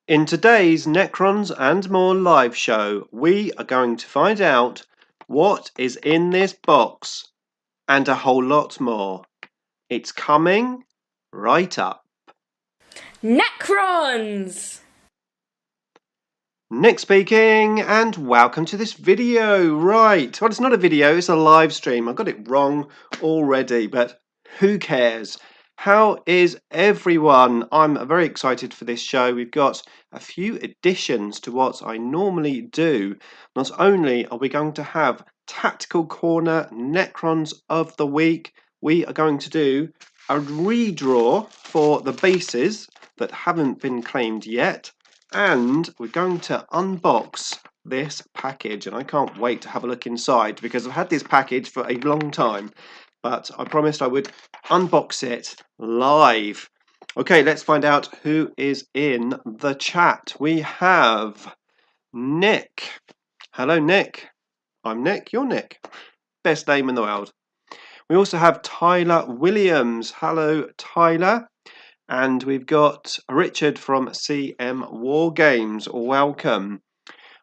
In today's Necrons and More live show, we are going to find out what is in this box and a whole lot more. It's coming right up. Necrons! Nick speaking, and welcome to this video. Right, well, it's not a video, it's a live stream. I got it wrong already, but who cares? How is everyone? I'm very excited for this show. We've got a few additions to what I normally do. Not only are we going to have Tactical Corner Necrons of the Week, we are going to do a redraw for the bases that haven't been claimed yet. And we're going to unbox this package, and I can't wait to have a look inside because I've had this package for a long time, but I promised I would unbox it live. Okay, let's find out who is in the chat. We have Nick. Hello, Nick. I'm Nick, you're Nick. Best name in the world. We also have Tyler Williams. Hello, Tyler. And we've got Richard from CM Wargames. Welcome.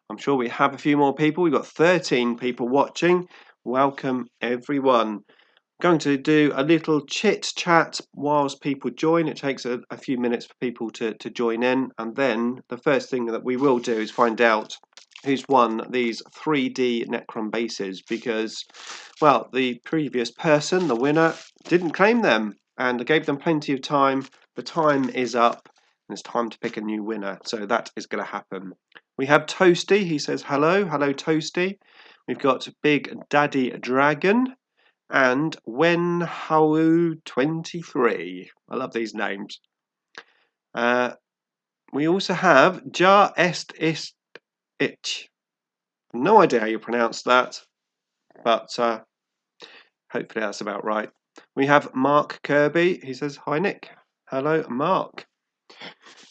I'm sure we have a few more people. We've got 13 people watching. Welcome, everyone. I'm going to do a little chit chat whilst people join. It takes a few minutes for people to join in. And then the first thing that we will do is find out who's won these 3D Necron bases because, well, the previous person, the winner, didn't claim them. And I gave them plenty of time. The time is up and it's time to pick a new winner. So that is going to happen. We have Toasty. He says hello. Hello, Toasty. We've got Big Daddy Dragon and Wenhau23. I love these names. We also have Jar Est Ist Itch. No idea how you pronounce that, but hopefully that's about right. We have Mark Kirby. He says, hi, Nick. Hello, Mark.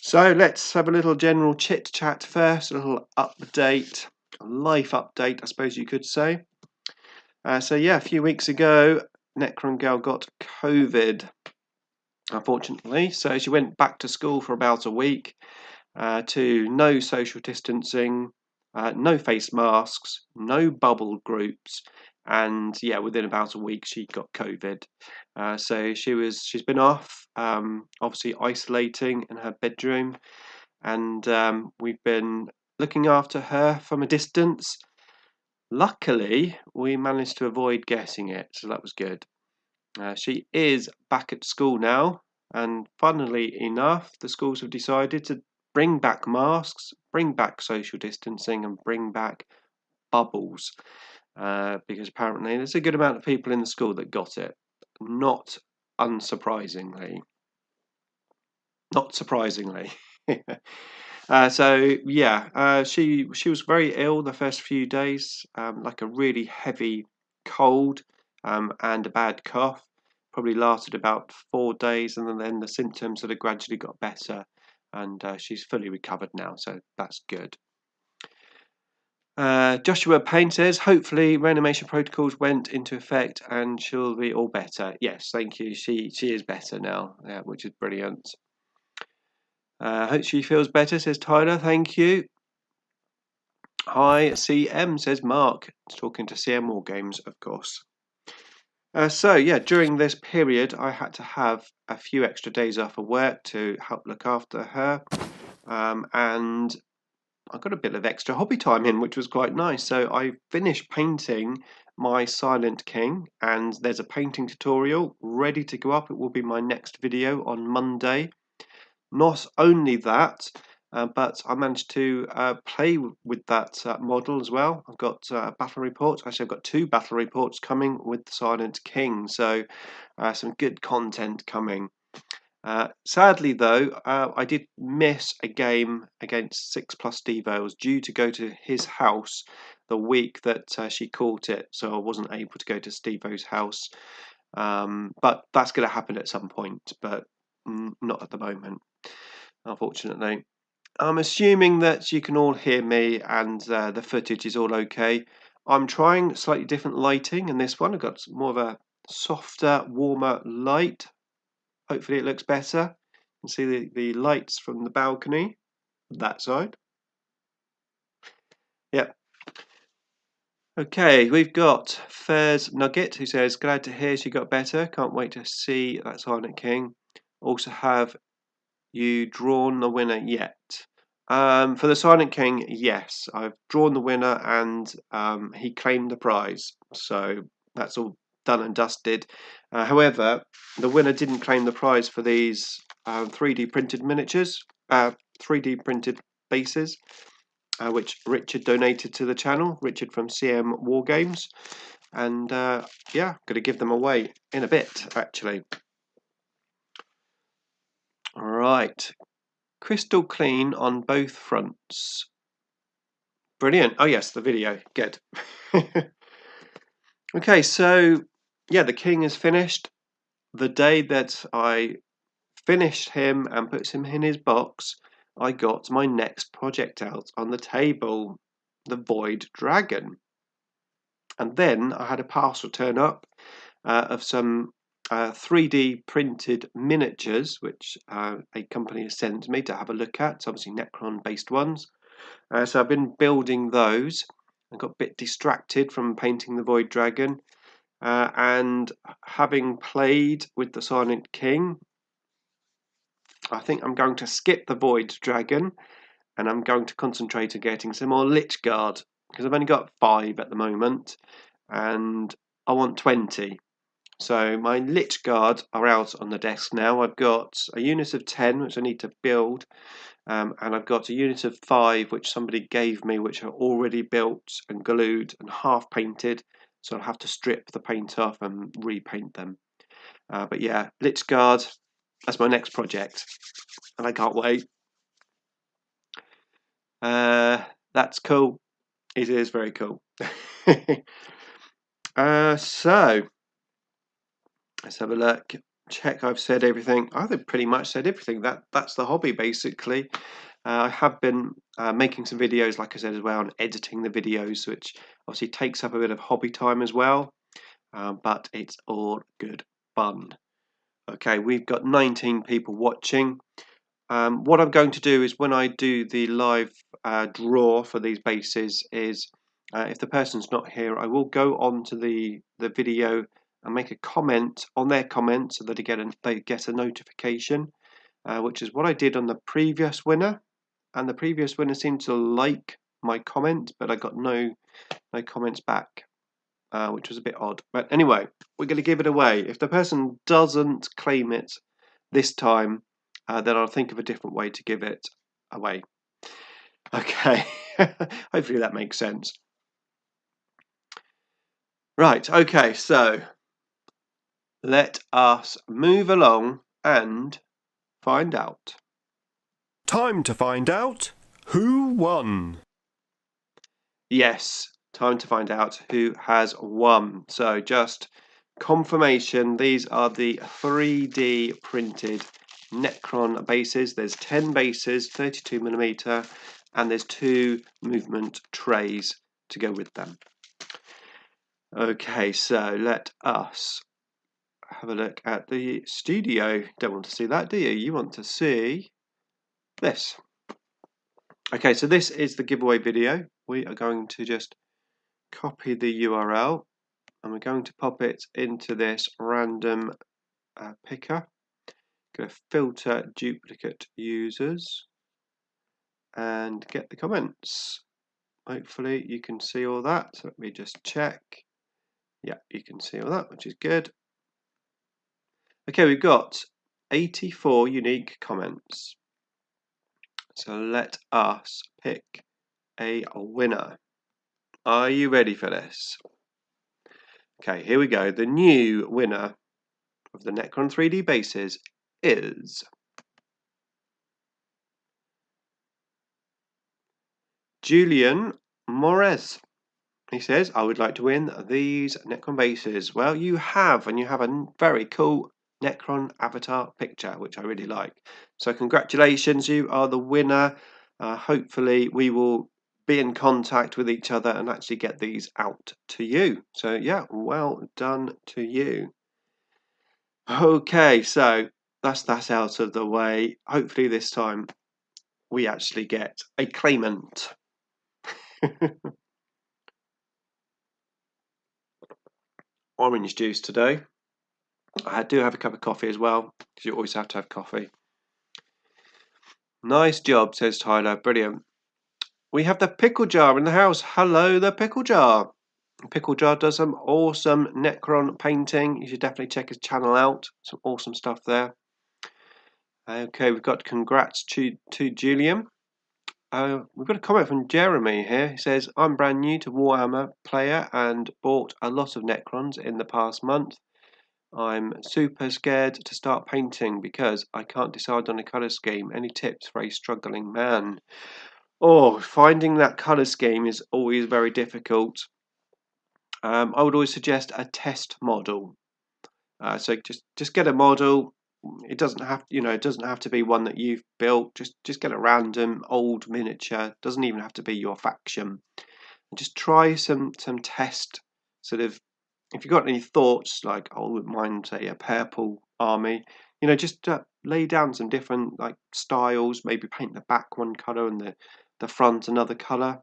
So let's have a little general chit chat first, a little update, a life update, I suppose you could say. So yeah, a few weeks ago, Necron Girl got COVID, unfortunately. So she went back to school for about a week to no social distancing, no face masks, no bubble groups. And yeah, within about a week, she got COVID. So she's been off, obviously isolating in her bedroom, and we've been looking after her from a distance. Luckily, we managed to avoid getting it, so that was good. She is back at school now, and funnily enough, the schools have decided to bring back masks, bring back social distancing, and bring back bubbles. Because apparently there's a good amount of people in the school that got it. Not unsurprisingly. Not surprisingly. So yeah, she was very ill the first few days, like a really heavy cold and a bad cough. Probably lasted about 4 days, and then the symptoms sort of gradually got better, and she's fully recovered now, so that's good. Joshua Payne says, hopefully reanimation protocols went into effect and she'll be all better. Yes, thank you. She is better now, yeah, which is brilliant. Hope she feels better, says Tyler. Thank you. Hi, CM, says Mark. He's talking to CM Wargames, of course. So, yeah, during this period, I had to have a few extra days off of work to help look after her. And I got a bit of extra hobby time in, which was quite nice. So I finished painting my Silent King, and there's a painting tutorial ready to go up. It will be my next video on Monday. Not only that, but I managed to play with that model as well. I've got a battle report. Actually, I've got 2 battle reports coming with the Silent King, so some good content coming. Sadly, though, I did miss a game against 6+ Steve. I was due to go to his house the week that she caught it, so I wasn't able to go to Steve-O's house. But that's going to happen at some point, but not at the moment, unfortunately. I'm assuming that you can all hear me and the footage is all okay. I'm trying slightly different lighting in this one. I've got more of a softer, warmer light. Hopefully it looks better. You can see the lights from the balcony. that side. Yep. Okay, we've got Fairs Nugget who says, glad to hear she got better. Can't wait to see that Silent King. Also, have you drawn the winner yet? For the Silent King, yes. I've drawn the winner and he claimed the prize. So that's all done and dusted. However, the winner didn't claim the prize for these 3D printed miniatures, 3D printed bases. Which Richard donated to the channel, Richard from CM Wargames, and yeah, going to give them away in a bit, actually. All right, crystal clean on both fronts. Brilliant. Oh yes, the video, good. Okay, so yeah, the king is finished. The day that I finished him and put him in his box, I got my next project out on the table, the Void Dragon. And then I had a parcel turn up of some 3D printed miniatures, which a company has sent me to have a look at, obviously Necron based ones. So I've been building those. I got a bit distracted from painting the Void Dragon, and having played with the Silent King, I think I'm going to skip the Void Dragon and I'm going to concentrate on getting some more Lich Guard, because I've only got 5 at the moment and I want 20. So my Lich Guard are out on the desk now. I've got a unit of 10 which I need to build, and I've got a unit of 5 which somebody gave me, which are already built and glued and half painted, so I'll have to strip the paint off and repaint them. But yeah, Lich Guard, that's my next project and I can't wait. That's cool. It is very cool. So let's have a look. Check I've said everything. I think pretty much said everything. That's the hobby basically. I have been making some videos, like I said as well, and editing the videos, which obviously takes up a bit of hobby time as well. But it's all good fun. Okay, we've got 19 people watching. What I'm going to do is when I do the live draw for these bases is if the person's not here, I will go on to the video and make a comment on their comment so that they get a notification, which is what I did on the previous winner. And the previous winner seemed to like my comment, but I got no comments back, which was a bit odd. But anyway, we're going to give it away. If the person doesn't claim it this time, then I'll think of a different way to give it away. Okay, hopefully that makes sense. Right, okay, so let us move along and find out. Time to find out who won. Yes, time to find out who has won. So just confirmation, these are the 3D printed Necron bases. There's 10 bases, 32mm, and there's 2 movement trays to go with them. Okay, so let us have a look at the studio. Don't want to see that, do you? You want to see this. Okay, so this is the giveaway video. We are going to just copy the URL and we're going to pop it into this random picker. Go filter duplicate users and get the comments. Hopefully you can see all that. Let me just check. Yeah, you can see all that, which is good. Okay, we've got 84 unique comments. So let us pick a winner. Are you ready for this? Okay, here we go. The new winner of the Necron 3D bases is Julian Morez. He says, I would like to win these Necron bases. Well, you have, and you have a very cool Necron avatar picture, which I really like. So congratulations, you are the winner. Hopefully we will be in contact with each other and actually get these out to you. So yeah, well done to you. Okay, so that's out of the way. Hopefully this time we actually get a claimant. Orange juice today. I do have a cup of coffee as well, because you always have to have coffee. Nice job, says Tyler. Brilliant. We have the pickle jar in the house. Hello, the pickle jar. Pickle jar does some awesome Necron painting. You should definitely check his channel out. Some awesome stuff there. Okay, we've got congrats to Julian. We've got a comment from Jeremy here. He says, I'm brand new to Warhammer player and bought a lot of Necrons in the past month. I'm super scared to start painting because I can't decide on a colour scheme. Any tips for a struggling man? Oh, finding that colour scheme is always very difficult. I would always suggest a test model. So just get a model. It doesn't have it doesn't have to be one that you've built. Just get a random old miniature. Doesn't even have to be your faction. And just try some test sort of. If you've got any thoughts, like I wouldn't mind say a purple army, just lay down some different like styles. Maybe paint the back one colour and the front another colour,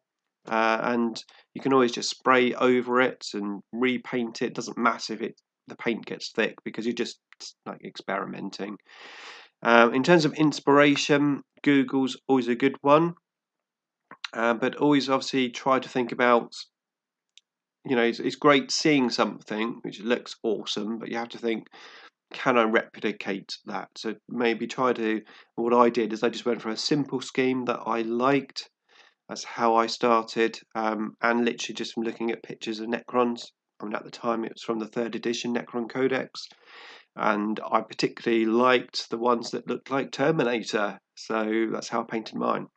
and you can always just spray over it and repaint it. It doesn't matter if the paint gets thick because you're just like experimenting. In terms of inspiration, Google's always a good one, but always obviously try to think about. It's great seeing something which looks awesome, but you have to think, can I replicate that? So maybe what I did is I just went for a simple scheme that I liked. That's how I started, and literally just from looking at pictures of Necrons. I mean, at the time it was from the 3rd edition Necron Codex, and I particularly liked the ones that looked like Terminator, so that's how I painted mine.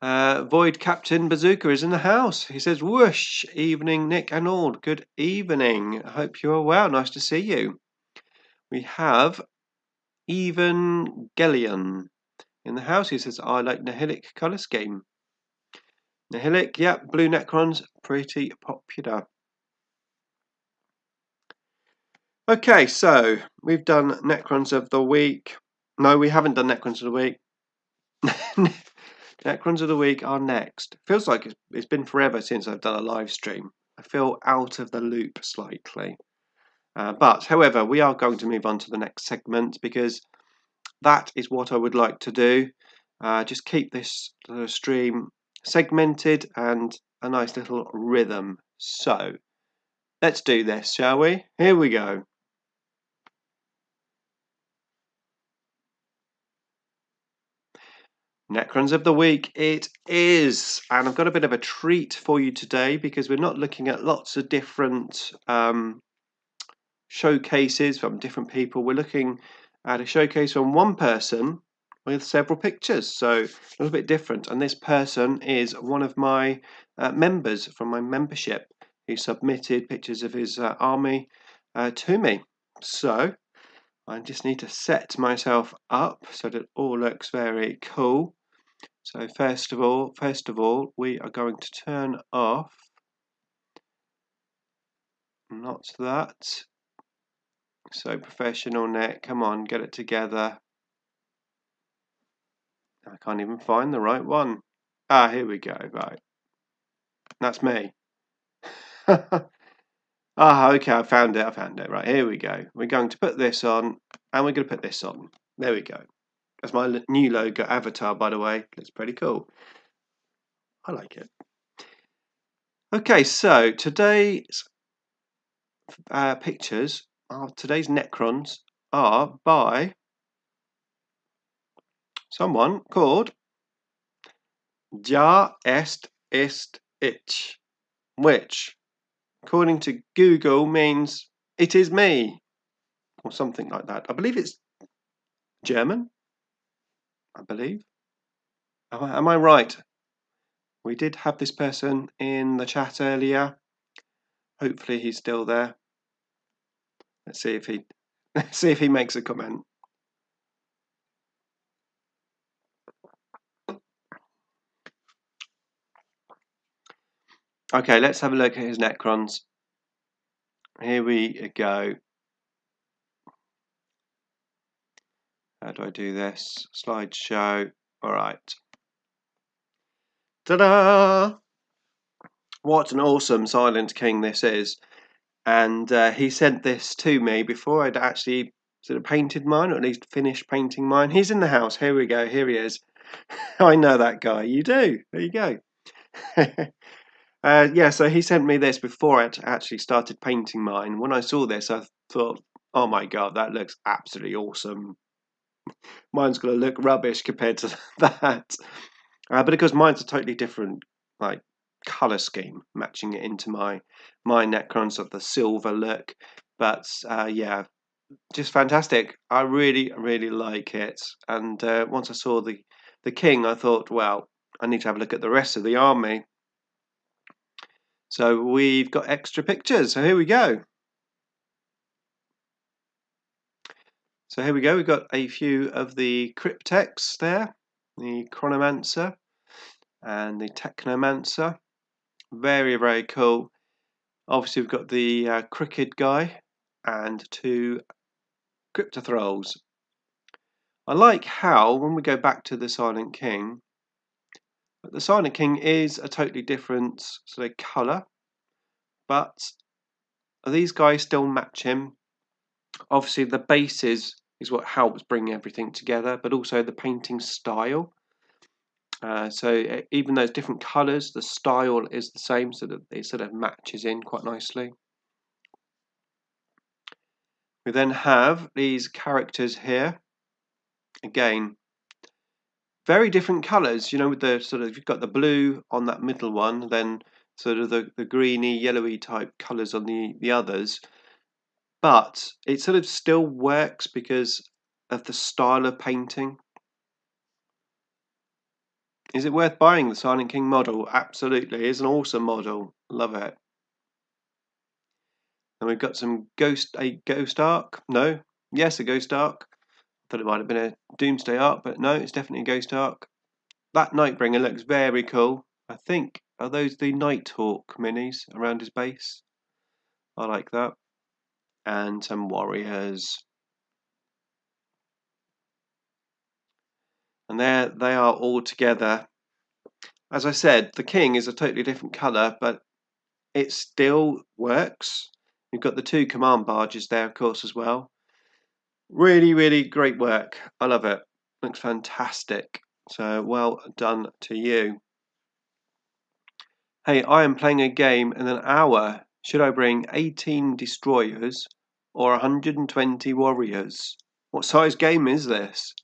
Void Captain Bazooka is in the house. He says, whoosh, evening Nick and all. Good evening. I hope you are well. Nice to see you. We have Evangelion in the house. He says, I like Nihilic colour scheme. Nihilic, yeah, blue Necrons, pretty popular. Okay, so we've done Necrons of the week. No, we haven't done Necrons of the week. Necrons of the week are next. Feels like it's been forever since I've done a live stream. I feel out of the loop slightly. But, however, we are going to move on to the next segment because that is what I would like to do. Just keep this stream segmented and a nice little rhythm. So, let's do this, shall we? Here we go. Necrons of the week it is, and I've got a bit of a treat for you today because we're not looking at lots of different showcases from different people. We're looking at a showcase from one person with several pictures, so a little bit different. And this person is one of my members from my membership who submitted pictures of his army to me. So I just need to set myself up so that it all looks very cool. So first of all, we are going to turn off, not that. So professional net, come on, get it together. I can't even find the right one. Ah, here we go, right. That's me. Okay, I found it. Right, here we go. We're going to put this on, and we're going to put this on. There we go. That's my new logo avatar, by the way. Looks pretty cool. I like it. Okay, so today's pictures of today's Necrons are by someone called Ja est ich, which, according to Google, means it is me, or something like that. I believe it's German. I believe. Am I right? We did have this person in the chat earlier. Hopefully he's still there. Let's see if he makes a comment. Okay, let's have a look at his Necrons. Here we go. How do I do this? Slideshow. All right. Ta-da! What an awesome Silent King this is. And he sent this to me before I'd actually sort of painted mine, or at least finished painting mine. He's in the house. Here we go. Here he is. I know that guy. You do. There you go. Yeah, so he sent me this before I actually started painting mine. When I saw this, I thought, oh my God, that looks absolutely awesome. Mine's going to look rubbish compared to that. But of course, mine's a totally different, like, color scheme, matching it into my Necrons of the silver look. But yeah, just fantastic. I really, really like it. And once I saw the king, I thought, well, I need to have a look at the rest of the army. So we've got extra pictures. So here we go. So here we go. We've got a few of the cryptex there, the chronomancer and the technomancer. Very, very cool. Obviously, we've got the cricket guy and 2 cryptothralls. I like how, when we go back to the Silent King, the Silent King is a totally different sort of colour, but these guys still match him. Obviously, the base is what helps bring everything together, but also the painting style. So even though it's different colours, the style is the same, so that it sort of matches in quite nicely. We then have these characters here. Again, very different colours, you know, with the sort of, you've got the blue on that middle one, then sort of the greeny, yellowy type colours on the others. But it sort of still works because of the style of painting. Is it worth buying the Silent King model? Absolutely. It's an awesome model. Love it. And we've got a ghost arc. No. Yes, a ghost arc. Thought it might have been a Doomsday arc, but no, it's definitely a ghost arc. That Nightbringer looks very cool. I think, are those the Nighthawk minis around his base? I like that. And some warriors. And there they are all together. As I said, the king is a totally different colour, but it still works. You've got the 2 command barges there, of course, as well. Really, really great work. I love it. Looks fantastic. So well done to you. Hey, I am playing a game in an hour. Should I bring 18 destroyers or 120 warriors? What size game is this?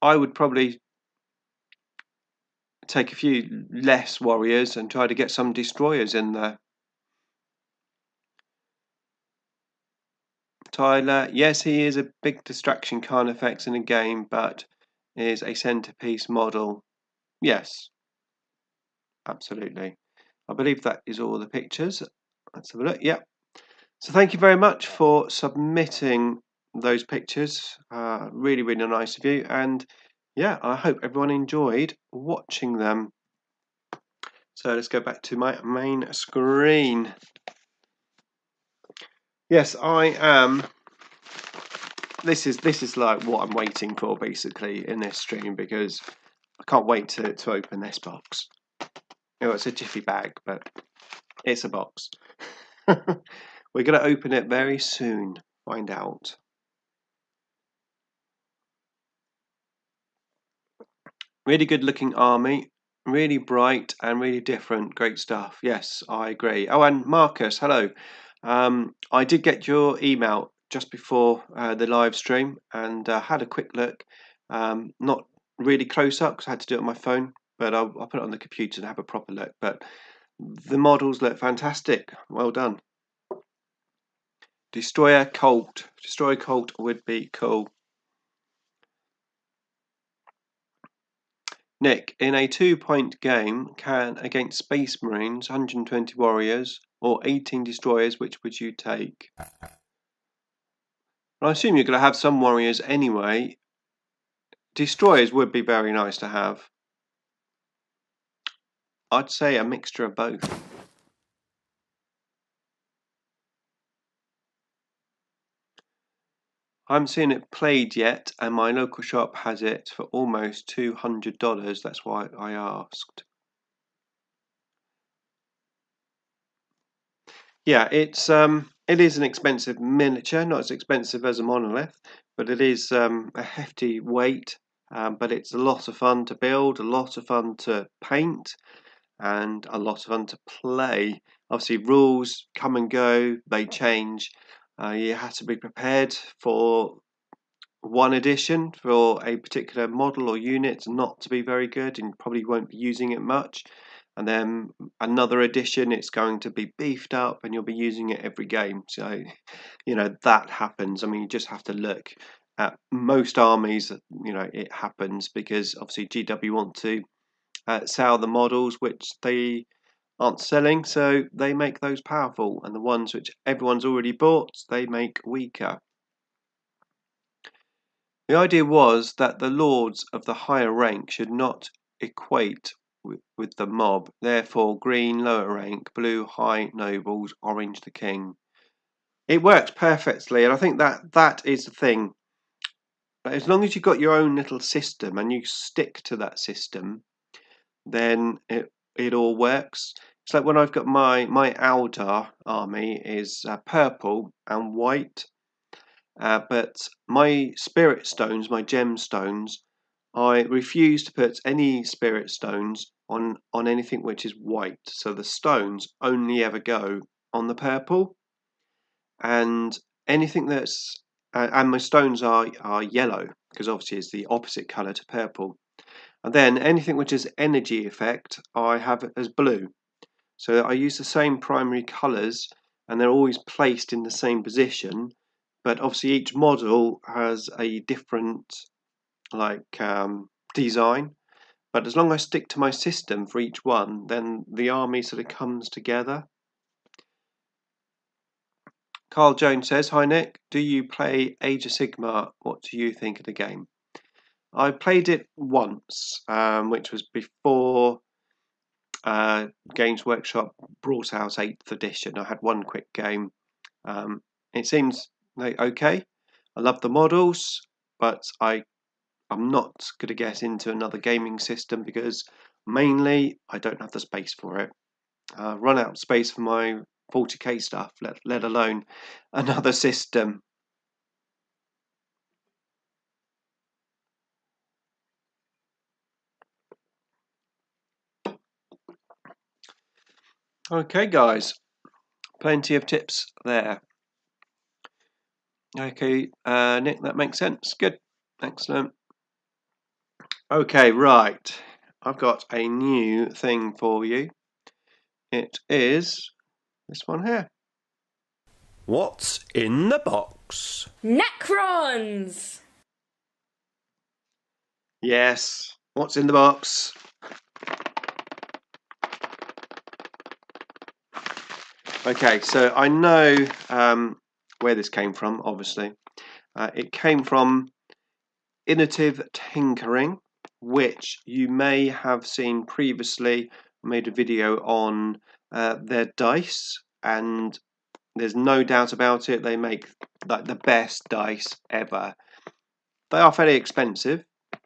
I would probably take a few less warriors and try to get some destroyers in there. Tyler, yes, he is a big distraction Carnifex in a game, but is a centerpiece model. Yes, absolutely. I believe that is all the pictures. Let's have a look. Yep. So thank you very much for submitting those pictures. Really, really nice of you. And yeah, I hope everyone enjoyed watching them. So let's go back to my main screen. Yes, I am. This is like what I'm waiting for basically in this stream, because I can't wait to open this box. You know, it's a jiffy bag, but it's a box. We're going to open it very soon. Find out. Really good looking army. Really bright and really different. Great stuff. Yes, I agree. Oh, and Marcus, hello. I did get your email just before the live stream and had a quick look. Not really close up because I had to do it on my phone, but I'll put it on the computer and have a proper look. But the models look fantastic. Well done. Destroyer Colt. Destroyer Colt would be cool. Nick, in a 2-point game, can against Space Marines, 120 warriors, or 18 destroyers, which would you take? I assume you're going to have some warriors anyway. Destroyers would be very nice to have. I'd say a mixture of both. I haven't seen it played yet, and my local shop has it for almost $200. That's why I asked. Yeah, it is an expensive miniature, not as expensive as a monolith, but it is a hefty weight. But it's a lot of fun to build, a lot of fun to paint, and a lot of fun to play. Obviously, rules come and go; they change. You have to be prepared for one edition for a particular model or unit not to be very good, and you probably won't be using it much. And then another edition, it's going to be beefed up, and you'll be using it every game. So, that happens. I mean, you just have to look at most armies. It happens because obviously GW want to sell the models which they aren't selling, so they make those powerful, and the ones which everyone's already bought, they make weaker. The idea was that the lords of the higher rank should not equate with the mob, therefore green lower rank, blue high nobles, orange the king. It works perfectly, and I think that is the thing. As long as you've got your own little system and you stick to that system, then it all works. It's like when I've got my Eldar army is purple and white. But my spirit stones, my gemstones, I refuse to put any spirit stones on anything which is white. So the stones only ever go on the purple, and anything that's and my stones are yellow because obviously it's the opposite color to purple. And then anything which is energy effect, I have as blue. So I use the same primary colors, and they're always placed in the same position, but obviously each model has a different design. But as long as I stick to my system for each one, then the army sort of comes together. Carl Jones says, "Hi Nick, do you play Age of Sigmar? What do you think of the game?" I played it once, which was before Games Workshop brought out 8th edition. I had one quick game. It seems okay. I love the models, but I'm not going to get into another gaming system because mainly I don't have the space for it. Run out of space for my 40k stuff, let alone another system. Okay, guys, plenty of tips there. Okay, Nick, that makes sense. Good, excellent. Okay, right. I've got a new thing for you. It is this one here. What's in the box? Necrons! Yes. What's in the box? Okay, so I know where this came from, obviously. It came from Innovativetinkering, which you may have seen previously. I made a video on their dice, and there's no doubt about it, they make like the best dice ever. They are fairly expensive,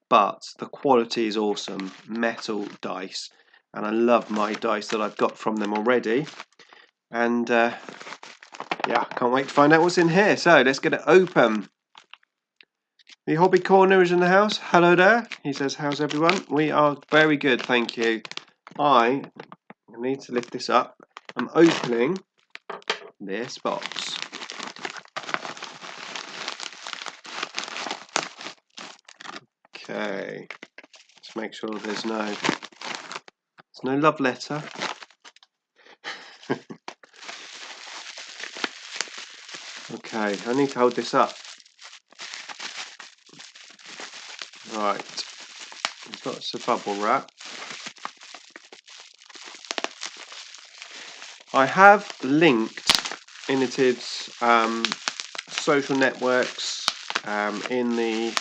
but the quality is awesome. Metal dice, and I love my dice that I've got from them already. And yeah, can't wait to find out what's in here. So let's get it open. The Hobby Corner is in the house. Hello there. He says, "How's everyone?" We are very good, thank you. I need to lift this up. I'm opening this box. Okay, let's make sure there's no love letter. Okay, I need to hold this up. Right, we've got some bubble wrap. I have linked Innovativ's social networks in the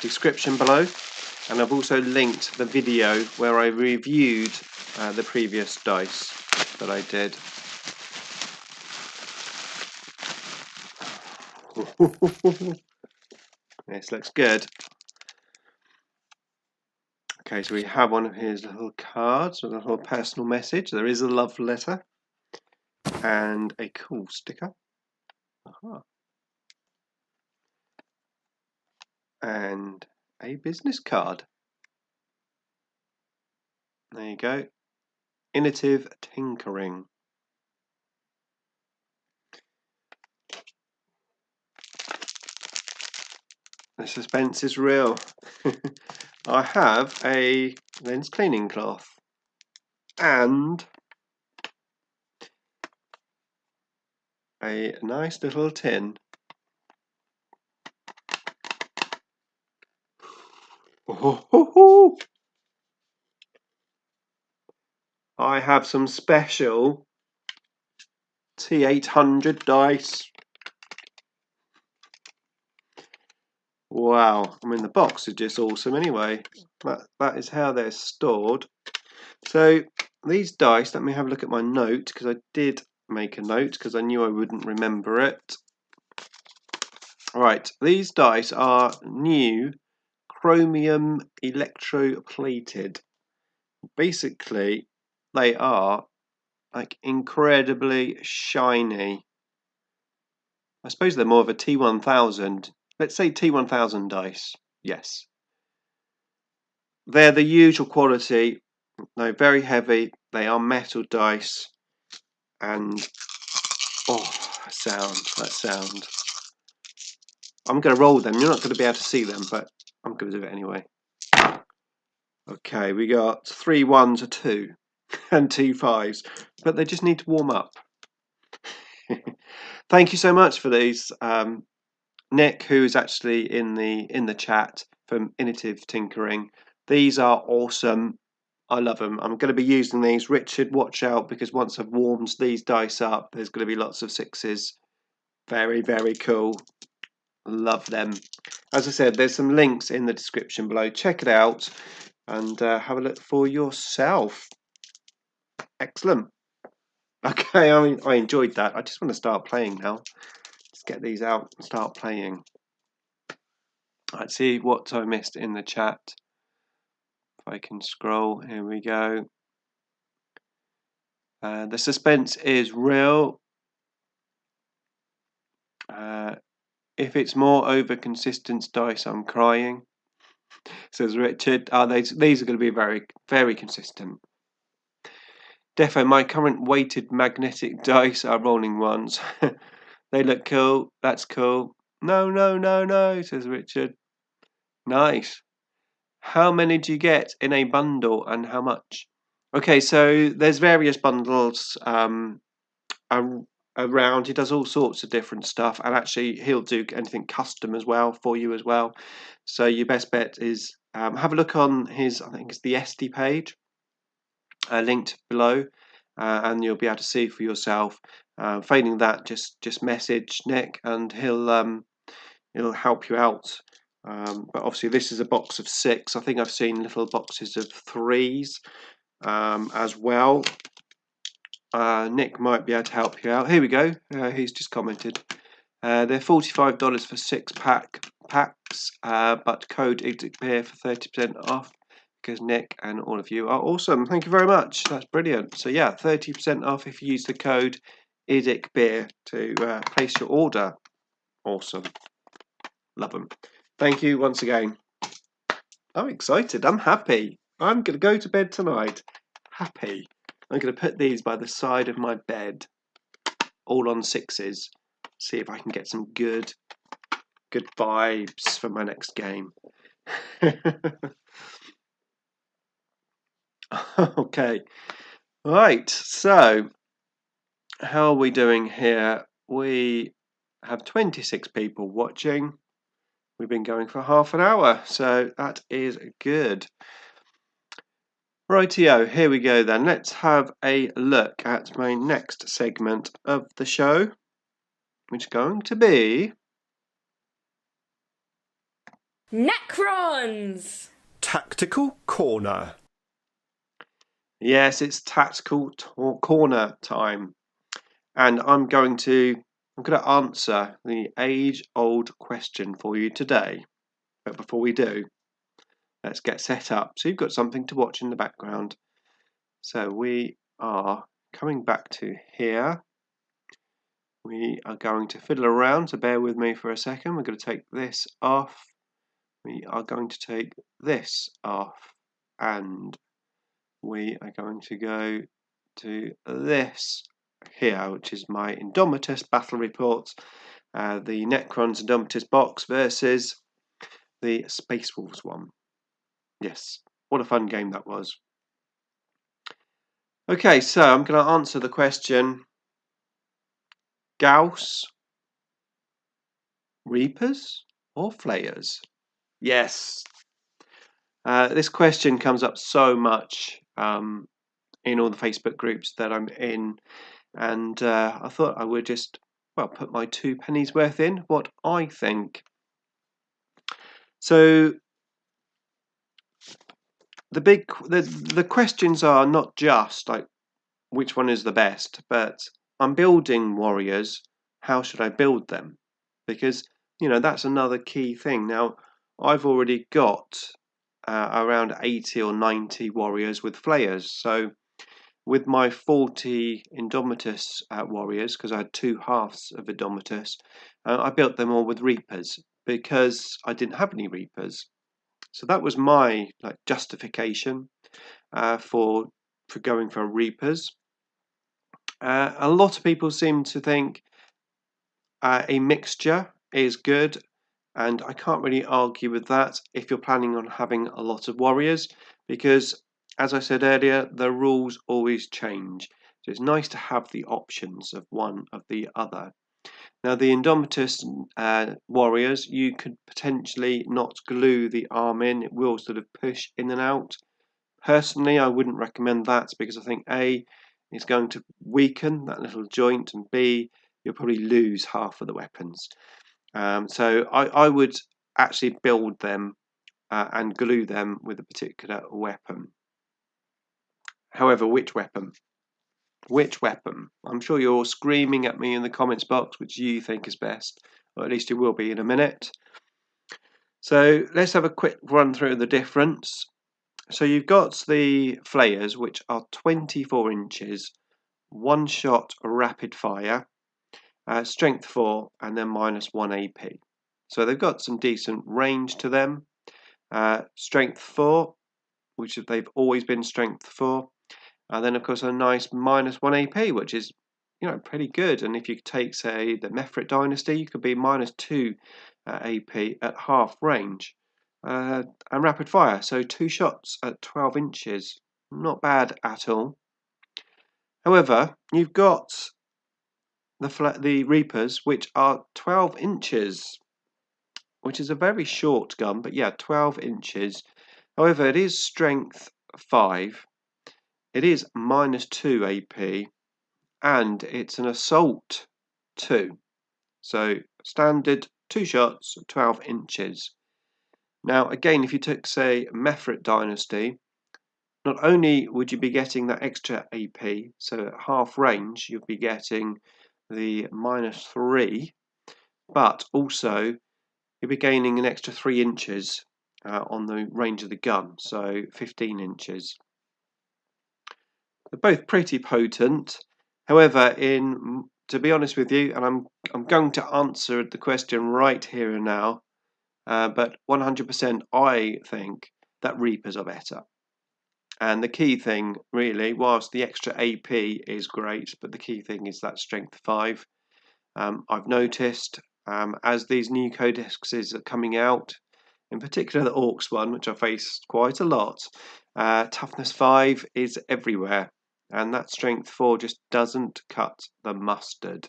description below, and I've also linked the video where I reviewed the previous dice that I did. This looks good. Okay, so we have one of his little cards with a little personal message. There is a love letter and a cool sticker. And a business card. There you go. Innovativetinkering. The suspense is real. I have a lens cleaning cloth and a nice little tin. Oh, I have some special T800 dice. Wow, I mean the box is just awesome anyway. That is how they're stored. So these dice, let me have a look at my note because I did make a note because I knew I wouldn't remember it. Right, these dice are new chromium electroplated. Basically, they are like incredibly shiny. I suppose they're more of a T1000. Let's say T1000 dice. Yes. They're the usual quality. They're very heavy. They are metal dice. And oh, that sound. I'm going to roll them. You're not going to be able to see them, but I'm going to do it anyway. Okay, we got 3 1s, a 2, and 2 5s, but they just need to warm up. Thank you so much for these, Nick, who is actually in the chat from Innovativetinkering. These are awesome. I love them. I'm going to be using these. Richard, watch out because once I've warmed these dice up, there's going to be lots of 6s. Very, very cool. Love them. As I said, there's some links in the description below. Check it out and have a look for yourself. Excellent. Okay, I enjoyed that. I just want to start playing now. Let's get these out and start playing. Let's see what I missed in the chat. If I can scroll, here we go. The suspense is real. If it's more over consistent dice, I'm crying, says Richard. These are going to be very, very consistent. Defo, my current weighted magnetic dice are rolling ones. They look cool. That's cool. No, no, no, no, says Richard. Nice. How many do you get in a bundle and how much? Okay, so there's various bundles around. He does all sorts of different stuff, and actually he'll do anything custom as well for you as well. So your best bet is have a look on his, I think it's the SD page, linked below, and you'll be able to see for yourself. Failing that, just message Nick and he'll help you out. But obviously this is a box of 6. I think I've seen little boxes of 3s as well. Nick might be able to help you out. Here we go. He's just commented. They're $45 for 6 packs, but code IDICBeer for 30% off because Nick and all of you are awesome. Thank you very much. That's brilliant. So yeah, 30% off if you use the code IDICBeer to place your order. Awesome. Love them. Thank you once again. I'm excited. I'm happy. I'm going to go to bed tonight. Happy. I'm going to put these by the side of my bed, all on 6s. See if I can get some good vibes for my next game. Okay. Right. So, how are we doing here? We have 26 people watching. We've been going for half an hour, so that is good. Rightio, here we go then. Let's have a look at my next segment of the show, which is going to be Necrons! Tactical Corner. Yes, it's tactical corner time. And I'm going to I'm going to answer the age-old question for you today. But before we do, let's get set up. So you've got something to watch in the background. So we are coming back to here. We are going to fiddle around, so bear with me for a second. We're going to take this off. We are going to take this off. And we are going to go to this here, which is my Indomitus battle report. The Necrons and Indomitus box versus the Space Wolves one. Yes, what a fun game that was. Okay, so I'm going to answer the question: Gauss, Reapers, or Flayers? Yes. This question comes up so much in all the Facebook groups that I'm in, and I thought I would just put my 2 pennies worth in what I think. So the questions are not just like which one is the best, but I'm building warriors. How should I build them? Because that's another key thing. Now I've already got around 80 or 90 warriors with flayers. So with my 40 Indomitus warriors, because I had 2 halves of Indomitus, I built them all with reapers because I didn't have any reapers. So that was my justification for going for reapers. A lot of people seem to think a mixture is good, and I can't really argue with that if you're planning on having a lot of warriors, because as I said earlier, the rules always change. So it's nice to have the options of one of the other. Now the Indomitus warriors, you could potentially not glue the arm in. It will sort of push in and out. Personally, I wouldn't recommend that because I think A, it's going to weaken that little joint, and B, you'll probably lose half of the weapons. So I would actually build them and glue them with a particular weapon. However, which weapon? Which weapon? I'm sure you're all screaming at me in the comments box which you think is best, or at least you will be in a minute. So let's have a quick run through the difference. So you've got the flayers, which are 24 inches, one shot rapid fire, strength 4, and then -1 AP. So they've got some decent range to them. Strength 4, which they've always been strength 4, and then of course a nice -1 AP, which is pretty good. And if you take, say, the Mefrit dynasty, you could be -2 AP at half range. And rapid fire, so 2 shots at 12 inches, not bad at all. However, you've got the Reapers, which are 12 inches, which is a very short gun, but yeah, 12 inches. However, it is strength 5, it is -2 AP, and it's an assault 2. So standard 2 shots, 12 inches. Now, again, if you took, say, Mefrit dynasty, not only would you be getting that extra AP, so at half range you'll be getting the -3, but also you'll be gaining an extra 3 inches on the range of the gun, so 15 inches. They're both pretty potent. However, to be honest with you, and I'm going to answer the question right here and now, but 100% I think that Reapers are better. And the key thing, really, whilst the extra AP is great, but the key thing is that strength 5. I've noticed as these new codexes are coming out, in particular the Orcs one, which I faced quite a lot, toughness 5 is everywhere, and that strength 4 just doesn't cut the mustard.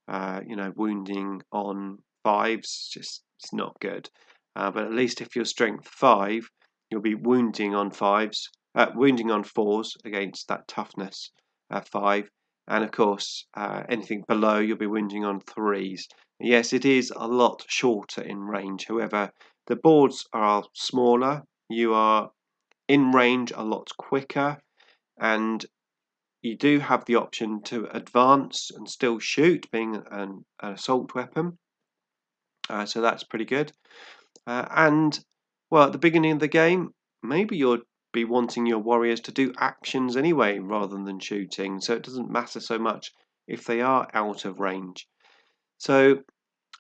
Wounding on 5s it's not good. But at least if you're strength 5, you'll be wounding on 5s. Wounding on 4s against that toughness 5, and of course anything below you'll be wounding on 3s. Yes, it is a lot shorter in range. However, the boards are smaller, you are in range a lot quicker, and you do have the option to advance and still shoot, being an assault weapon. So that's pretty good. And well, at the beginning of the game, maybe you'll be wanting your warriors to do actions anyway rather than shooting, so it doesn't matter so much if they are out of range. So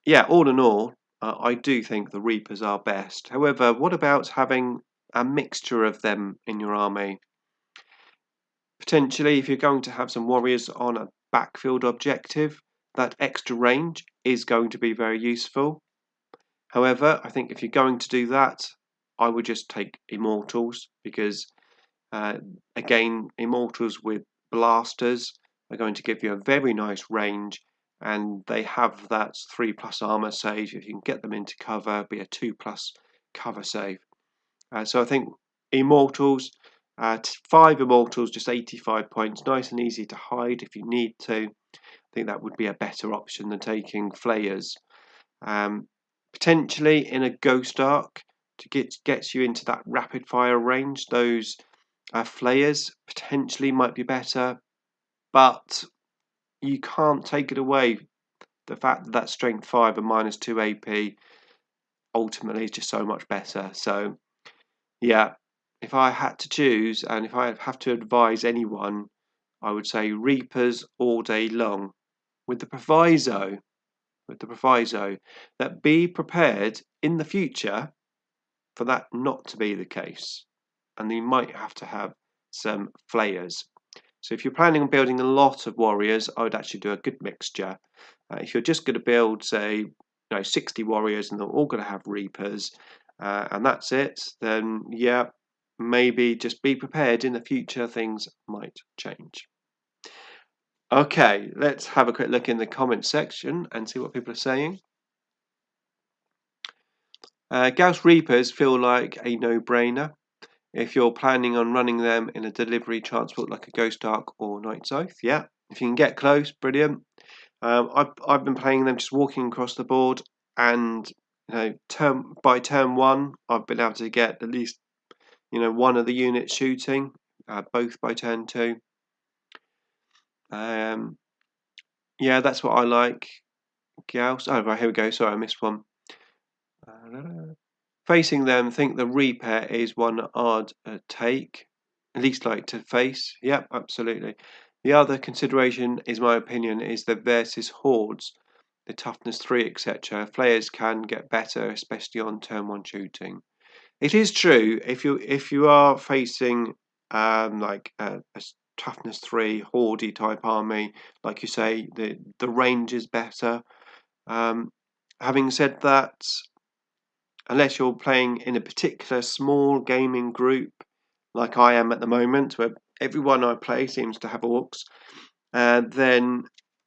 yeah, all in all, I do think the Reapers are best. However, what about having a mixture of them in your army? Potentially, if you're going to have some warriors on a backfield objective, that extra range is going to be very useful. However, I think if you're going to do that, I would just take Immortals because, again, Immortals with blasters are going to give you a very nice range, and they have that 3+ armor save. If you can get them into cover, be a 2+ cover save. So I think Immortals, 5 Immortals, just 85 points, nice and easy to hide if you need to. I think that would be a better option than taking Flayers. Potentially in a Ghost Arc to gets you into that rapid fire range. Those Flayers potentially might be better, but you can't take it away. The fact that strength 5 and -2 AP ultimately is just so much better. So yeah, if I had to choose and if I have to advise anyone, I would say Reapers all day long, with the proviso that be prepared in the future for that not to be the case, and you might have to have some Flayers. So if you're planning on building a lot of warriors, I would actually do a good mixture. If you're just going to build, say, 60 warriors and they're all going to have Reapers, and that's it, then yeah, maybe just be prepared. In the future, things might change. Okay, let's have a quick look in the comments section and see what people are saying. Gauss Reapers feel like a no-brainer if you're planning on running them in a delivery transport like a Ghost Ark or Knight's Oath. Yeah, if you can get close, brilliant. I've been playing them just walking across the board, and by turn 1, I've been able to get at least one of the units shooting, both by turn 2. Yeah, that's what I like. Gauss. Oh, right, here we go. Sorry, I missed one. Facing them, think the Reaper is one odd take, at least like to face. Yep, absolutely. The other consideration, is my opinion, is the versus hordes, the toughness 3, etc. Players can get better, especially on turn 1 shooting. It is true if you are facing like a toughness 3 horde type army, like you say, the range is better. Having said that, unless you're playing in a particular small gaming group, like I am at the moment, where everyone I play seems to have orcs, then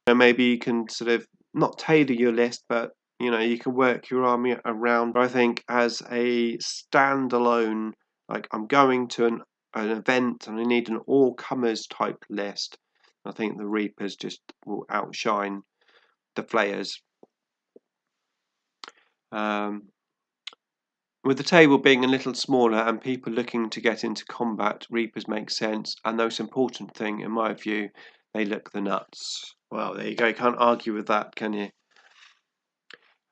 maybe you can sort of not tailor your list, but you can work your army around. But I think as a standalone, like I'm going to an event and I need an all-comers type list, I think the Reapers just will outshine the Flayers. With the table being a little smaller and people looking to get into combat, Reapers make sense, and the most important thing, in my view, they look the nuts. Well, there you go. You can't argue with that, can you?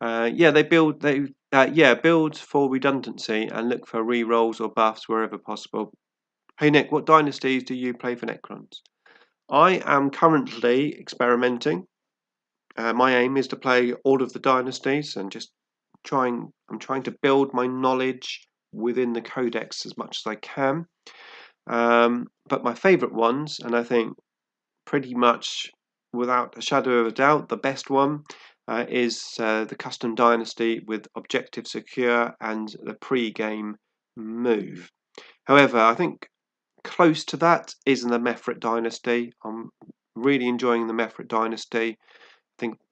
Yeah, build for redundancy and look for re-rolls or buffs wherever possible. Hey Nick, what dynasties do you play for Necrons? I am currently experimenting. My aim is to play all of the dynasties and just I'm trying to build my knowledge within the codex as much as I can. But my favourite ones, and I think pretty much without a shadow of a doubt, the best one is the custom dynasty with objective secure and the pre-game move. However, I think close to that is the Mefrit dynasty. I'm really enjoying the Mefrit dynasty.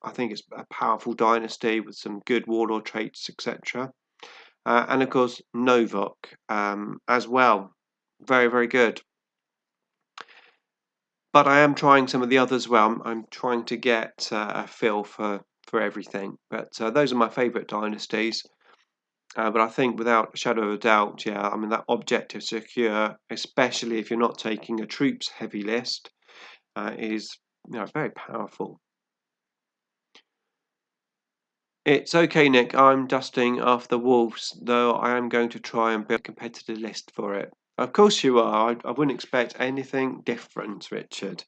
I think it's a powerful dynasty with some good warlord traits, etc. And of course, Novok as well. Very, very good. But I am trying some of the others as well. I'm trying to get a feel for everything. But those are my favourite dynasties. But I think without a shadow of a doubt, yeah, I mean, that objective secure, especially if you're not taking a troops heavy list, is very powerful. It's okay, Nick. I'm dusting off the wolves, though I am going to try and build a competitor list for it. Of course you are. I wouldn't expect anything different, Richard.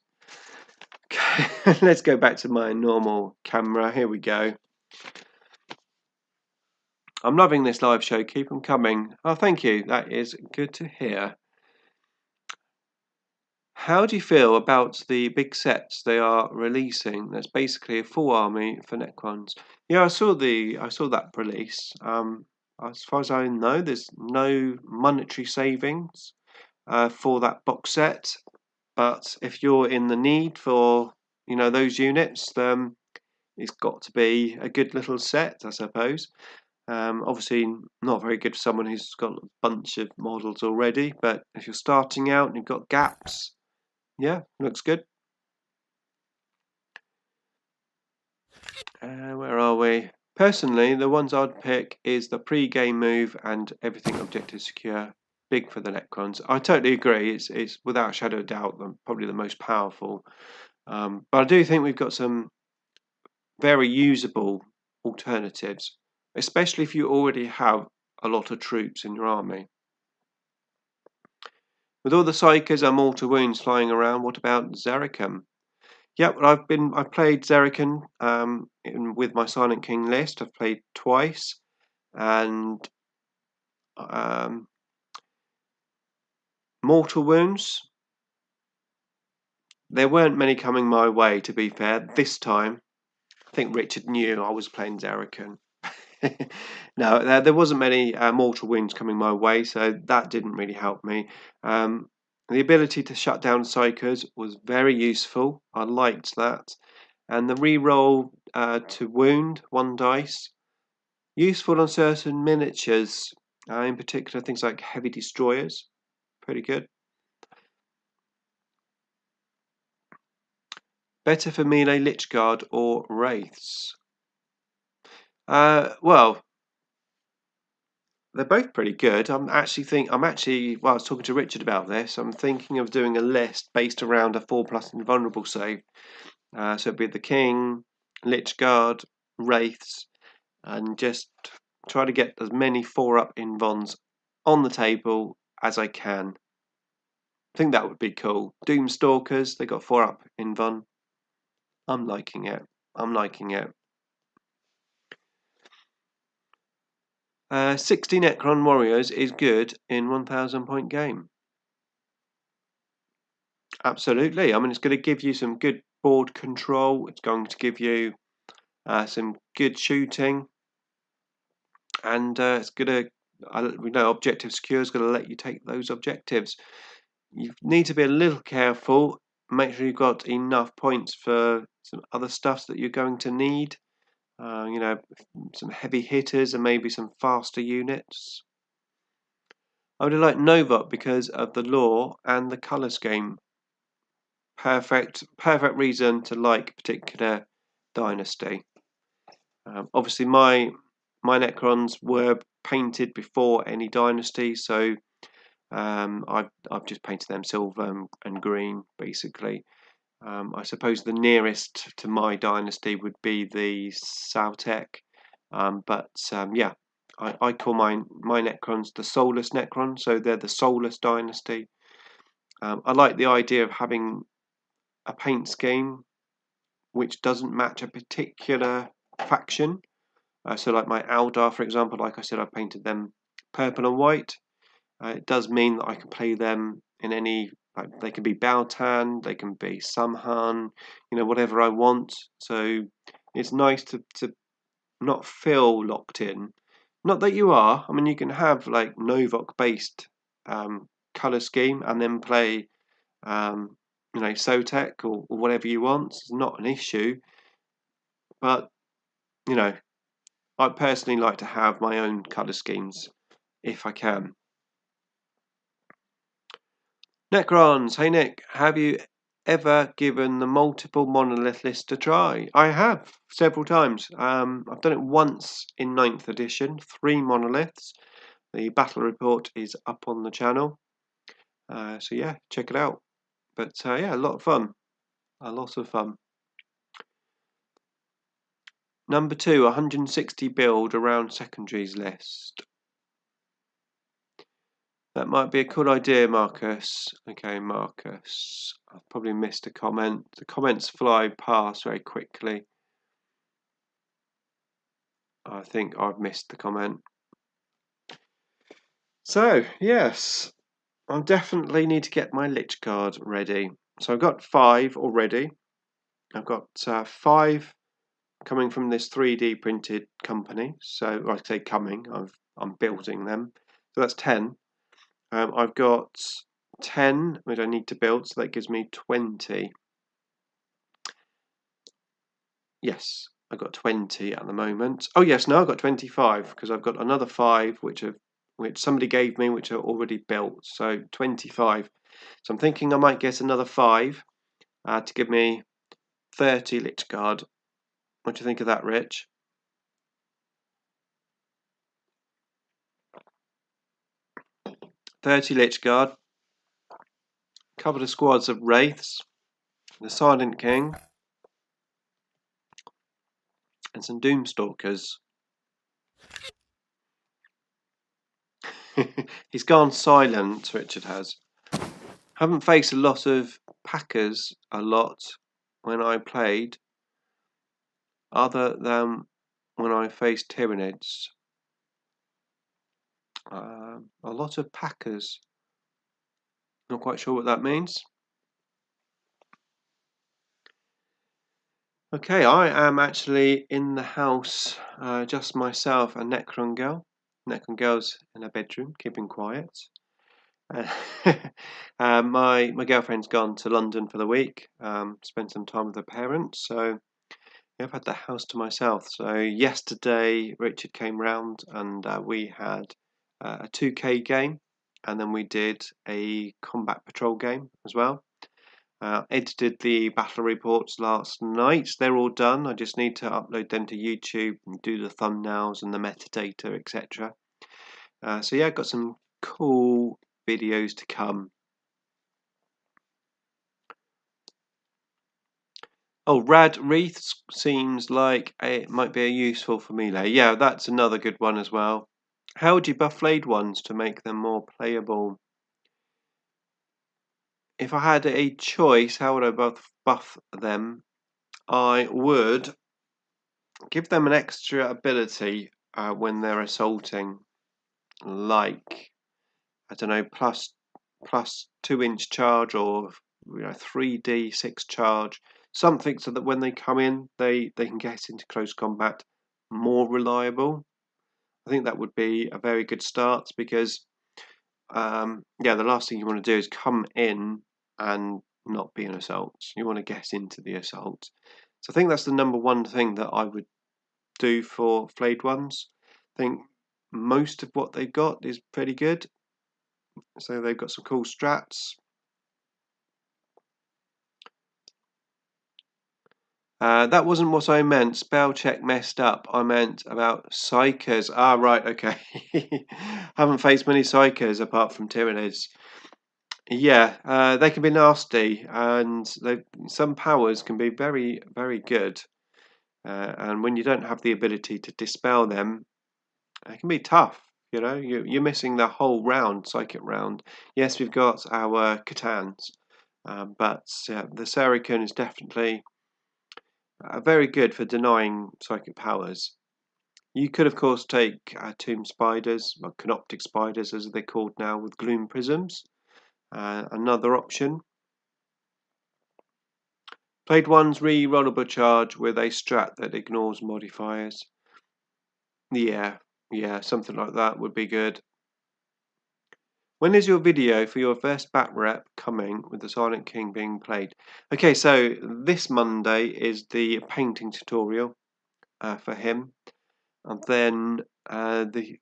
Okay, let's go back to my normal camera. Here we go. I'm loving this live show. Keep them coming. Oh, thank you. That is good to hear. How do you feel about the big sets they are releasing? That's basically a full army for Necrons. Yeah, I saw that release. As far as I know, there's no monetary savings for that box set. But if you're in the need for those units, then it's got to be a good little set, I suppose. Obviously, not very good for someone who's got a bunch of models already. But if you're starting out and you've got gaps. Yeah, looks good. Where are we? Personally, the ones I'd pick is the pre-game move and everything objective secure. Big for the Necrons. I totally agree. It's without a shadow of doubt probably the most powerful. But I do think we've got some very usable alternatives, especially if you already have a lot of troops in your army. With all the Psykers and mortal wounds flying around, what about Zerrikam? Yep, I've played Zerrikan with my Silent King list. I've played twice, and Mortal Wounds. There weren't many coming my way, to be fair. This time, I think Richard knew I was playing Zerrikan. No, there wasn't many Mortal Wounds coming my way, so that didn't really help me. The ability to shut down Psykers was very useful. I liked that. And the reroll to wound 1 dice, useful on certain miniatures, in particular things like heavy destroyers, pretty good. Better for melee Lichguard or Wraiths? Well, they're both pretty good. I was talking to Richard about this. I'm thinking of doing a list based around a 4+ invulnerable save. So it'd be the King, Lichguard, Wraiths, and just try to get as many 4+ invons on the table as I can. I think that would be cool. Doomstalkers, they got 4+ invon. I'm liking it. 60 Necron warriors is good in 1,000 point game. Absolutely. I mean, it's going to give you some good board control. It's going to give you some good shooting, and it's going to, objective secure is going to let you take those objectives. You need to be a little careful. Make sure you've got enough points for some other stuff that you're going to need. Some heavy hitters and maybe some faster units. I would like Novot because of the lore and the colour scheme. Perfect reason to like particular dynasty. Obviously, my Necrons were painted before any dynasty, so I've just painted them silver and green, basically. I suppose the nearest to my dynasty would be the Sautek, yeah, I call my Necrons the Soulless Necron, so they're the Soulless dynasty. I like the idea of having a paint scheme which doesn't match a particular faction. So like my Eldar, for example, like I said, I painted them purple and white. It does mean that I can play them in any, like they can be Baltan, they can be Samhan, whatever I want. So it's nice to not feel locked in. Not that you are. I mean, you can have like Novok based color scheme and then play Sotek or whatever you want. It's not an issue. But I personally like to have my own color schemes if I can. Necrons, hey Nick, have you ever given the multiple monolith list a try? I have, several times. I've done it once in 9th edition, 3 monoliths. The battle report is up on the channel. So yeah, check it out. But yeah, a lot of fun. A lot of fun. Number 2, 160 build around secondaries list. That might be a cool idea, Marcus. Okay, Marcus. I've probably missed a comment. The comments fly past very quickly. I think I've missed the comment. So, yes, I definitely need to get my Lich card ready. So I've got 5 already. I've got 5 coming from this 3D printed company. So I say coming, I'm building them. So that's 10. I've got 10 which I need to build, so that gives me 20. Yes, I've got 20 at the moment. Oh yes, no, I've got 25 because I've got another 5 which somebody gave me, which are already built. So 25. So I'm thinking I might get another 5 to give me 30 Lich Guard. What do you think of that, Rich? 30 Lich Guard. A couple of squads of Wraiths, the Silent King, and some Doomstalkers. He's gone silent, Richard has. Haven't faced a lot of Packers when I played, other than when I faced Tyranids. A lot of Packers. Not quite sure what that means. Okay, I am actually in the house, just myself and Necron Girl. Necron Girl's in her bedroom, keeping quiet. My girlfriend's gone to London for the week, spent some time with her parents, so yeah, I've had the house to myself. So yesterday Richard came round and we had a 2K game, and then we did a combat patrol game as well. Edited the battle reports last night. They're all done. I just need to upload them to YouTube and do the thumbnails and the metadata, etc. So yeah, I've got some cool videos to come. Oh, Rad Wreaths seems like it might be a useful for melee. Yeah, that's another good one as well. How would you buff flayed ones to make them more playable? If I had a choice, how would I buff them? I would give them an extra ability when they're assaulting, like, I don't know, plus 2-inch charge, or 3d6 charge, something so that when they come in, they can get into close combat more reliable. I think that would be a very good start, because yeah, the last thing you want to do is come in and not be an assault. You want to get into the assault. So I think that's the number one thing that I would do for flayed ones. I think most of what they've got is pretty good. So they've got some cool strats. That wasn't what I meant. Spell check messed up. I meant about psychers. Ah, right, okay. Haven't faced many psychers apart from Tyranids. Yeah, they can be nasty, and some powers can be very, very good. And when you don't have the ability to dispel them, it can be tough. You're missing the whole round, psychic round. Yes, we've got our Catans, but the Saracen is definitely very good for denying psychic powers. You could, of course, take tomb spiders, or canoptic spiders as they're called now, with gloom prisms. Another option. Played one's re-rollable charge with a strat that ignores modifiers. Yeah, something like that would be good. When is your video for your first bat rep coming with the Silent King being played? Okay, so this Monday is the painting tutorial for him. And then the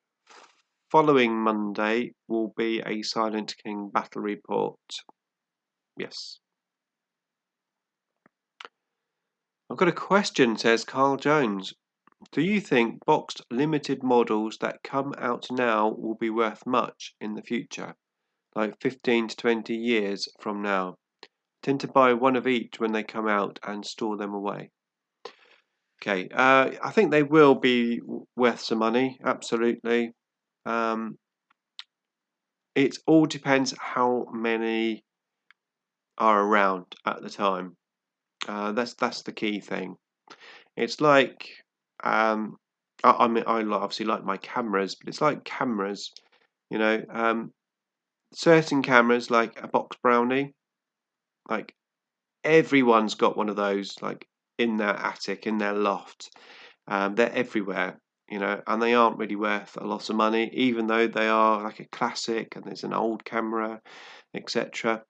following Monday will be a Silent King battle report. Yes. I've got a question, says Carl Jones. Do you think boxed limited models that come out now will be worth much in the future? Like 15 to 20 years from now? Tend to buy one of each when they come out and store them away. Okay, I think they will be worth some money, absolutely. It all depends how many are around at the time. That's the key thing. It's like I mean I obviously like my cameras, but it's like cameras, you know. Certain cameras like a box brownie, like everyone's got one of those, like in their attic, in their loft. They're everywhere, you know, and they aren't really worth a lot of money, even though they are like a classic and there's an old camera, etc.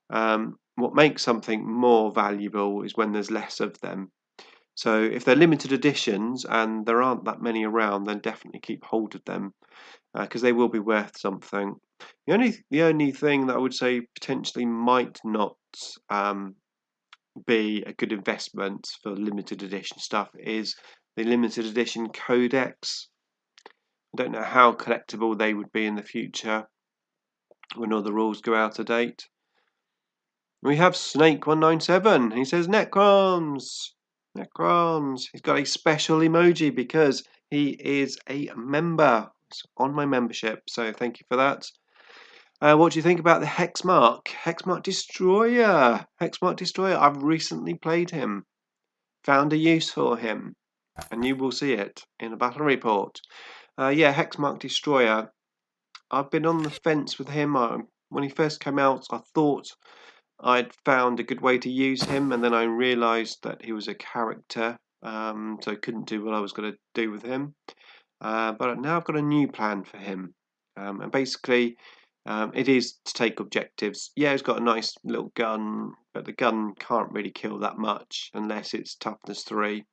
What makes something more valuable is when there's less of them. So if they're limited editions and there aren't that many around, then definitely keep hold of them because they will be worth something. The only thing that I would say potentially might not be a good investment for limited edition stuff is the limited edition codex. I don't know how collectible they would be in the future when all the rules go out of date. We have Snake197. He says Necrons. Necrons. He's got a special emoji because he is a member. It's on my membership, so thank you for that. What do you think about the Hexmark? Hexmark Destroyer. Hexmark Destroyer. I've recently played him. Found a use for him. And you will see it in a battle report. Yeah, Hexmark Destroyer. I've been on the fence with him. When he first came out, I thought I'd found a good way to use him, and then I realised that he was a character, so I couldn't do what I was going to do with him. But now I've got a new plan for him, and basically it is to take objectives. Yeah, he's got a nice little gun, but the gun can't really kill that much unless it's toughness 3.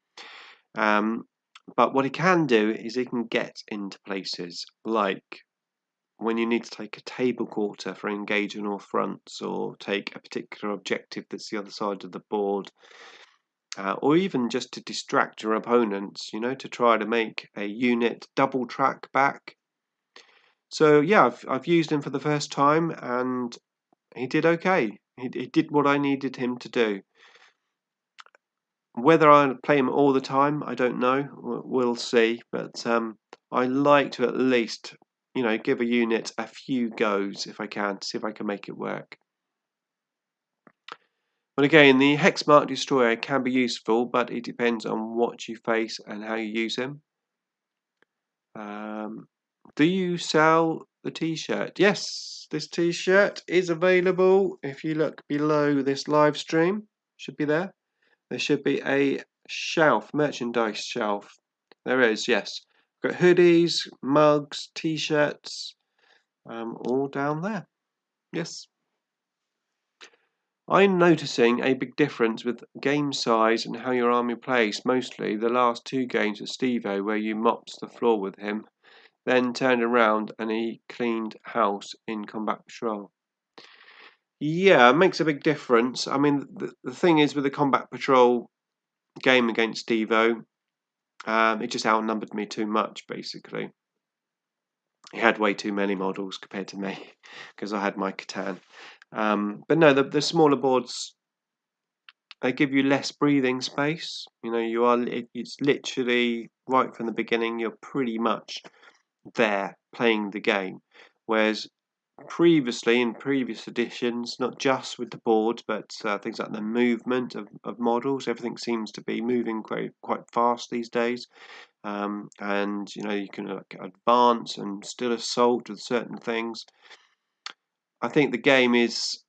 But what he can do is he can get into places like when you need to take a table quarter for engaging all fronts, or take a particular objective that's the other side of the board, or even just to distract your opponents, you know, to try to make a unit double track back. So yeah, I've used him for the first time and he did okay. He did what I needed him to do. Whether I play him all the time, I don't know. We'll see. But I like to at least, you know, give a unit a few goes if I can, to see if I can make it work. But again, the Hexmark Destroyer can be useful, but it depends on what you face and how you use him. Do you sell the t-shirt? Yes, this t-shirt is available. If you look below this live stream, should be there. There should be a shelf, merchandise shelf. There is, yes. Got hoodies, mugs, t-shirts, all down there. Yes. I'm noticing a big difference with game size and how your army plays. Mostly the last 2 games of Stevo, where you mopped the floor with him, then turned around and he cleaned house in Combat Patrol. Yeah, it makes a big difference. I mean, the thing is with the Combat Patrol game against Stevo, it just outnumbered me too much, basically. He had way too many models compared to me because I had my Catan. But no, the smaller boards, they give you less breathing space. You know, it's literally right from the beginning, you're pretty much there playing the game. Whereas previously, in previous editions, not just with the board, but things like the movement of models, everything seems to be moving quite fast these days. And you know, you can advance and still assault with certain things. I think the game is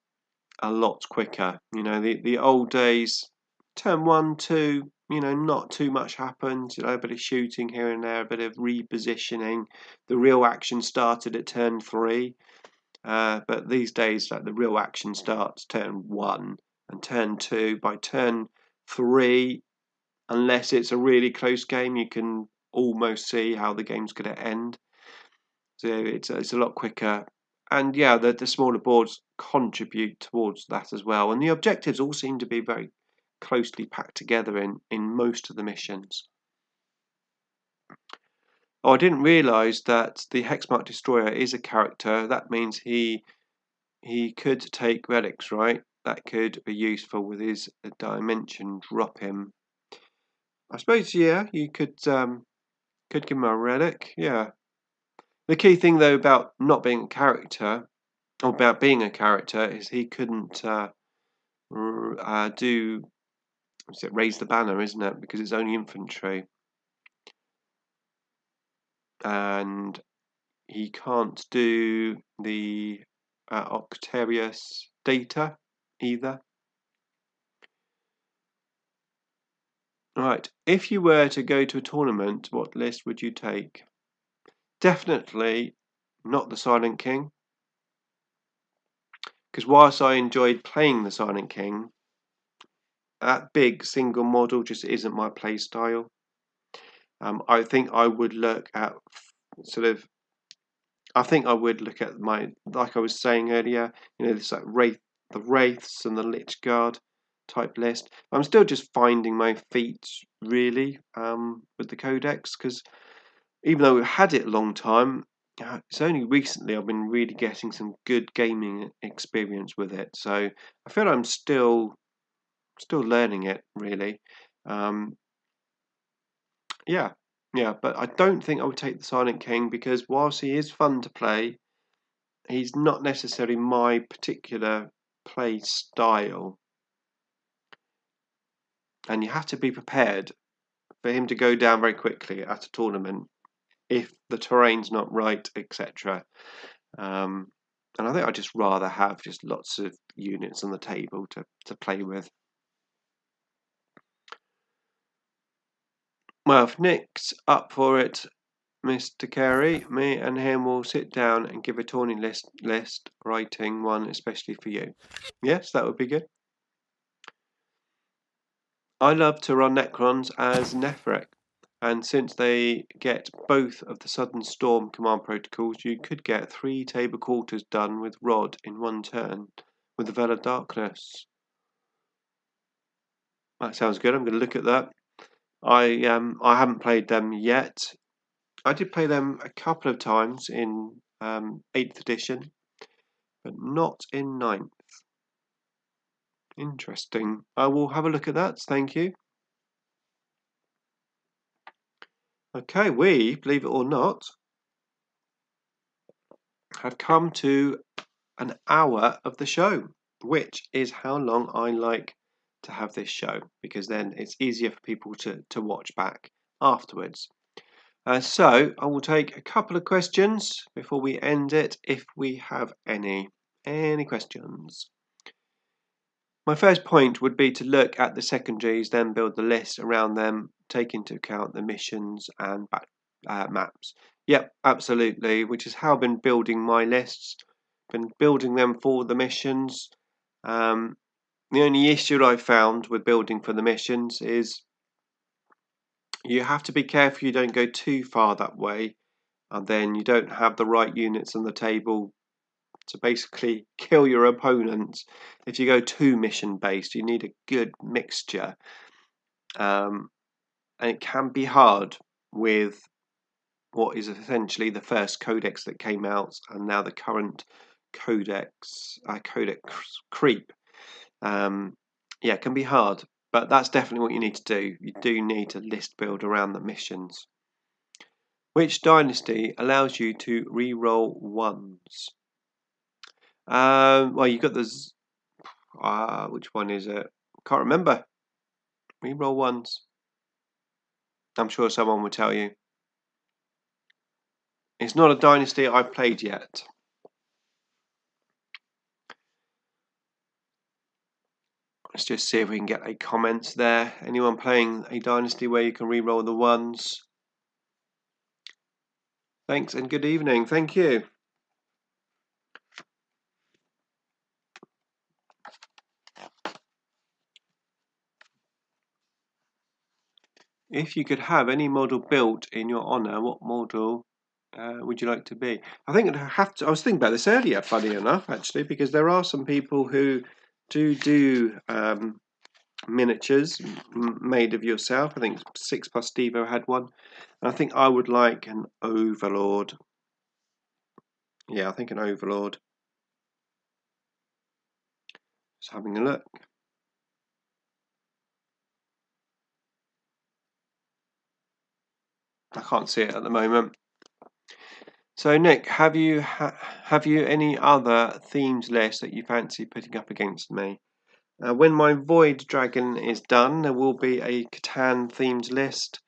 a lot quicker. You know, the old days, turn 1, 2, you know, not too much happens. You know, a bit of shooting here and there, a bit of repositioning. The real action started at turn 3. But these days, like, the real action starts turn 1 and turn 2. By turn 3, unless it's a really close game, you can almost see how the game's going to end. So it's a lot quicker. And yeah, the smaller boards contribute towards that as well. And the objectives all seem to be very closely packed together in most of the missions. Oh, I didn't realise that the Hexmark Destroyer is a character. That means he could take relics, right? that could be useful with his dimension dropping. I suppose, yeah, you could give him a relic, yeah. The key thing though about not being a character, or about being a character, is he couldn't do, what's it, raise the banner, isn't it? Because it's only infantry. And he can't do the Octarius data either. Right, if you were to go to a tournament, what list would you take? Definitely not the Silent King. Because whilst I enjoyed playing the Silent King, that big single model just isn't my play style. I think I would look at my, like I was saying earlier, this like the Wraiths and the Lich Guard type list. I'm still just finding my feet really with the Codex, because even though we've had it a long time, it's only recently I've been really getting some good gaming experience with it. So I feel I'm still learning it really. Yeah, but I don't think I would take the Silent King, because whilst he is fun to play, he's not necessarily my particular play style. And you have to be prepared for him to go down very quickly at a tournament if the terrain's not right, etc. And I think I'd just rather have just lots of units on the table to play with. Well, if Nick's up for it, Mr. Carey, me and him will sit down and give a tourney list writing one especially for you. Yes, that would be good. I love to run Necrons as Nethrek, and since they get both of the Sudden Storm command protocols, you could get 3 table quarters done with Rod in one turn with the Veil of Darkness. That sounds good. I'm going to look at that. I haven't played them yet. I did play them a couple of times in 8th edition, but not in 9th. Interesting. I will have a look at that. Thank you. Okay, we, believe it or not, have come to an hour of the show, which is how long I like to have this show, because then it's easier for people to watch back afterwards. So I will take a couple of questions before we end it, if we have any. Any questions? My first point would be to look at the secondaries, then build the list around them, take into account the missions and maps. Yep, absolutely, which is how I've been building my lists. Been building them for the missions. The only issue I found with building for the missions is you have to be careful you don't go too far that way, and then you don't have the right units on the table to basically kill your opponents. If you go too mission based, you need a good mixture, and it can be hard with what is essentially the first codex that came out, and now the current codex creep. Yeah, it can be hard, but that's definitely what you need to do. You do need to list build around the missions. Which dynasty allows you to re-roll ones? Well, you've got the which one is it? Can't remember. Reroll ones. I'm sure someone will tell you. It's not a dynasty I've played yet. Let's just see if we can get a comment there. Anyone playing a dynasty where you can re-roll the ones? Thanks and good evening. Thank you. If you could have any model built in your honour, what model would you like to be? I think I'd have to. I was thinking about this earlier, funny enough, actually, because there are some people who do miniatures made of yourself. I think 6 Plus Stevo had one. And I think I would like an Overlord. Yeah, I think an Overlord. Just having a look. I can't see it at the moment. So Nick, have you any other themed lists that you fancy putting up against me? When my Void Dragon is done, there will be a Catan themed list,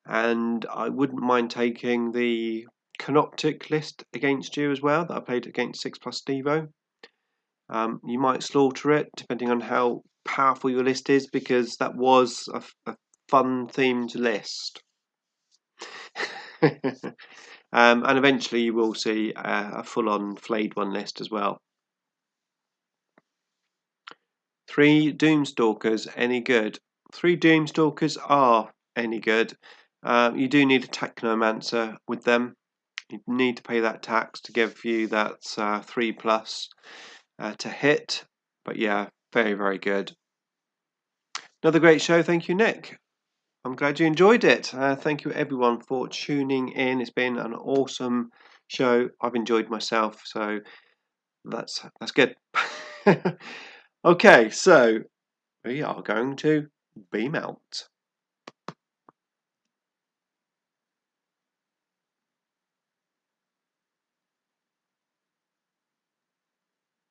and I wouldn't mind taking the Canoptic list against you as well that I played against 6+ Stevo. You might slaughter it depending on how powerful your list is, because that was a fun themed list. And eventually you will see a full-on flayed one list as well. 3 Doomstalkers, any good? 3 Doomstalkers are any good. You do need a Technomancer with them. You need to pay that tax to give you that 3+ to hit. But yeah, very, very good. Another great show. Thank you, Nick. I'm glad you enjoyed it. Thank you, everyone, for tuning in. It's been an awesome show. I've enjoyed myself, so that's good. Okay, so we are going to beam out.